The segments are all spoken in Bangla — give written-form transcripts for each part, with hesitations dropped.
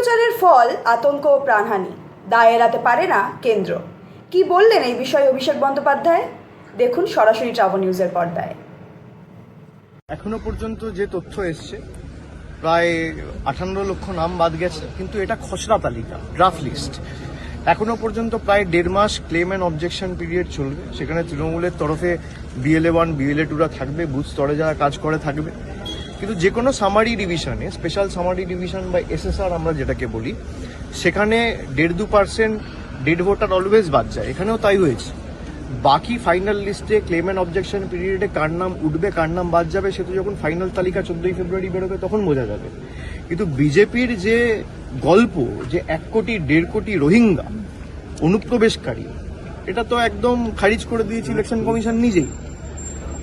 অপপ্রচারের ফল আতঙ্ক ও প্রাণহানি, দায় এড়াতে পারে না কেন্দ্র। কি বললেন এই বিষয়ে অভিষেক বন্দ্যোপাধ্যায়? দেখুন সরাসরি ট্রাভো নিউজের পর্দায়। এখনো পর্যন্ত যে তথ্য এসছে, প্রায় 58 লক্ষ নাম বাদ গেছে, কিন্তু এটা খসড়া তালিকা, ড্রাফট লিস্ট। এখনো পর্যন্ত প্রায় 1.5 মাস ক্লেম অ্যান্ড অবজেকশন পিরিয়ড চলবে। সেখানে তৃণমূলের তরফে BLA1 BLA2রা থাকবে, বুথ স্তরে যারা কাজ করে থাকবে। কিন্তু যে কোনো সামারি ডিভিশনে, স্পেশাল সামারি ডিভিশন বা SSR আমরা যেটাকে বলি, সেখানে 1.5-2% ডেড ভোটার অলওয়েজ বাদ যায়। এখানেও তাই হয়েছে। বাকি ফাইনাল লিস্টে ক্লেম অ্যান্ড অবজেকশন পিরিয়ডে কার নাম উঠবে কার নাম বাদ যাবে সে তো যখন ফাইনাল তালিকা 14ই ফেব্রুয়ারি বেরোবে তখন বোঝা যাবে। কিন্তু বিজেপির যে গল্প যে 1 কোটি 1.5 কোটি রোহিঙ্গা অনুপ্রবেশকারী, এটা তো একদম খারিজ করে দিয়েছে ইলেকশন কমিশন নিজেই।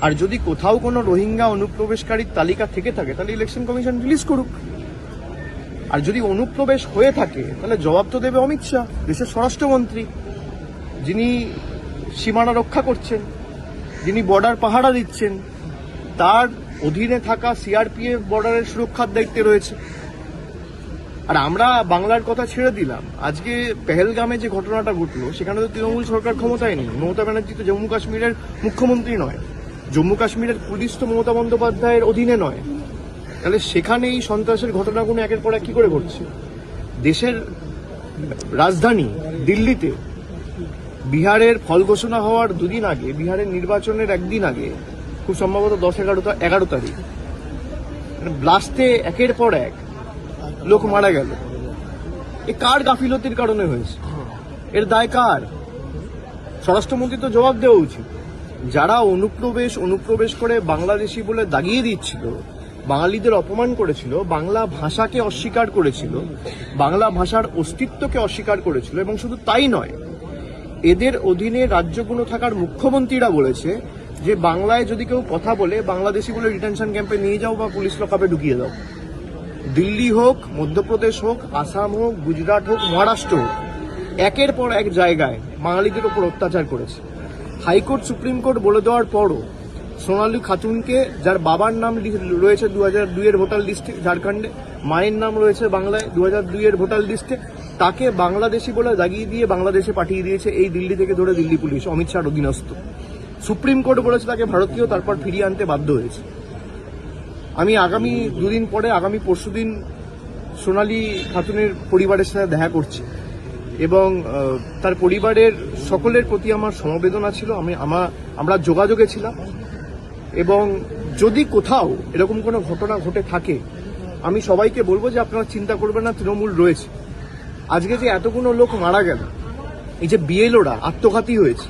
আর যদি কোথাও কোনো রোহিঙ্গা অনুপ্রবেশকারীর তালিকা থেকে থাকে তাহলে ইলেকশন কমিশন রিলিজ করুক। আর যদি অনুপ্রবেশ হয়ে থাকে তাহলে জবাব তো দেবে অমিত শাহ, দেশের স্বরাষ্ট্রমন্ত্রী, যিনি সীমানা রক্ষা করছেন, যিনি বর্ডার পাহারা দিচ্ছেন। তার অধীনে থাকা CRPF বর্ডারের সুরক্ষার দায়িত্বে রয়েছে। আর আমরা বাংলার কথা ছেড়ে দিলাম, আজকে পেহেলগামে যে ঘটনাটা ঘটলো সেখানে তো তৃণমূল সরকার ক্ষমতায় নেই। মমতা ব্যানার্জি তো জম্মু কাশ্মীরের মুখ্যমন্ত্রী নয়, জম্মু কাশ্মীরের পুলিশ তো মমতা বন্দ্যোপাধ্যায়ের অধীনে নয়। তাহলে সেখানে এই সন্ত্রাসের ঘটনাগুলো একের পর এক কি করে ঘটছে? দেশের রাজধানী দিল্লিতে বিহারের ফল ঘোষণা হওয়ার 2 দিন আগে, বিহারের নির্বাচনের 1 দিন আগে, খুব সম্ভবত 11 তারিখ, ব্লাস্টে একের পর এক লোক মারা গেল। এ কার গাফিলতির কারণে হয়েছে? এর দায় কার? স্বরাষ্ট্রমন্ত্রী তো জবাব দেওয়া উচিত। যারা অনুপ্রবেশ করে বাংলাদেশি বলে দাগিয়ে দিচ্ছিল, বাঙালিদের অপমান করেছিল, বাংলা ভাষাকে অস্বীকার করেছিল, বাংলা ভাষার অস্তিত্বকে অস্বীকার করেছিল, এবং শুধু তাই নয়, এদের অধীনে রাজ্যগুলো থাকার মুখ্যমন্ত্রীরা বলেছে যে বাংলায় যদি কেউ কথা বলে বাংলাদেশি বলে ডিটেনশন ক্যাম্পে নিয়ে যাও বা পুলিশ লকআপে ঢুকিয়ে দাও। দিল্লি হোক, মধ্যপ্রদেশ হোক, আসাম হোক, গুজরাট হোক, মহারাষ্ট্র হোক, একের পর এক জায়গায় বাঙালিদের উপর অত্যাচার করেছে। হাইকোর্ট সুপ্রিম কোর্ট বলে দেওয়ার পরও সোনালী খাতুনকে, যার বাবার নাম রয়েছে 2002 এর ভোটার লিস্টে ঝাড়খণ্ডে, মায়ের নাম রয়েছে বাংলায় 2002 এর ভোটার লিস্টে, তাকে বাংলাদেশি বলে দাগিয়ে দিয়ে বাংলাদেশে পাঠিয়ে দিয়েছে এই দিল্লি থেকে ধরে দিল্লি পুলিশ, অমিত শাহর অধীনস্থ। সুপ্রিম কোর্ট বলেছে তাকে ভারতীয়, তারপর ফিরিয়ে আনতে বাধ্য হয়েছে। আমি আগামী 2 দিন পরে, আগামী পরশুদিন সোনালী খাতুনের পরিবারের সাথে দেখা করছি এবং তার পরিবারের সকলের প্রতি আমার সমবেদনা ছিল। আমরা যোগাযোগে ছিলাম এবং যদি কোথাও এরকম কোনো ঘটনা ঘটে থাকে আমি সবাইকে বলবো যে আপনারা চিন্তা করবেন না, তৃণমূল রয়েছে। আজকে যে এতগুলো লোক মারা গেল, এই যে BLOরা আত্মঘাতী হয়েছে,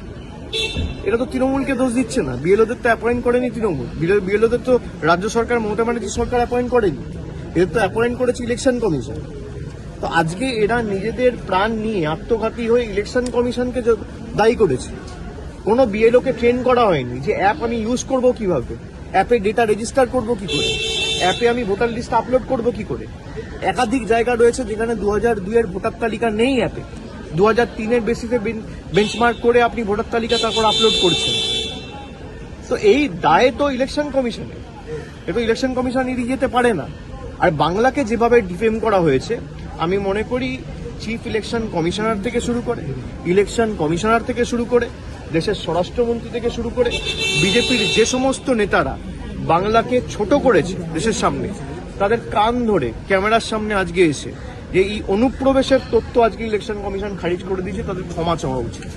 এটা তো তৃণমূলকে দোষ দিচ্ছে না। BLOদের তো অ্যাপয়েন্ট করেনি তৃণমূল, BLOদের তো রাজ্য সরকার, মমতা ব্যানার্জি সরকার অ্যাপয়েন্ট করেনি, এদের তো অ্যাপয়েন্ট করেছে ইলেকশন কমিশন। তো আজকে এরা নিজেদের প্রাণ নিয়ে আত্মঘাতী হয়ে ইলেকশন কমিশনকে দায়ী করেছে। কোনো BLOকে ট্রেন করা হয়নি যে অ্যাপ আমি ইউজ করব কিভাবে, অ্যাপে ডেটা রেজিস্টার করব কি করে, অ্যাপে আমি ভোটার লিস্ট আপলোড করব কি করে। একাধিক জায়গা রয়েছে যেখানে 2002 এর ভোটার তালিকা নেই অ্যাপে, 2003 এর বেসিসে বেঞ্চমার্ক করে আপনি ভোটার তালিকা তারপর আপলোড করছেন। তো এই দায় তো ইলেকশন কমিশনের, এটা ইলেকশন কমিশন এড়িয়ে যেতে পারে না। আর বাংলাকে যেভাবে ডিফেম করা হয়েছে, আমি মনে করি চিফ ইলেকশন কমিশনার থেকে শুরু করে, ইলেকশন কমিশনার থেকে শুরু করে, দেশের স্বরাষ্ট্রমন্ত্রী থেকে শুরু করে, বিজেপির যে সমস্ত নেতারা বাংলাকে ছোট করেছে দেশের সামনে, তাদের কান ধরে ক্যামেরার সামনে আজকে এসে যে এই অনুপ্রবেশের তথ্য আজকে ইলেকশন কমিশন খারিজ করে দিয়েছে, তাদের ক্ষমা চাওয়া উচিত।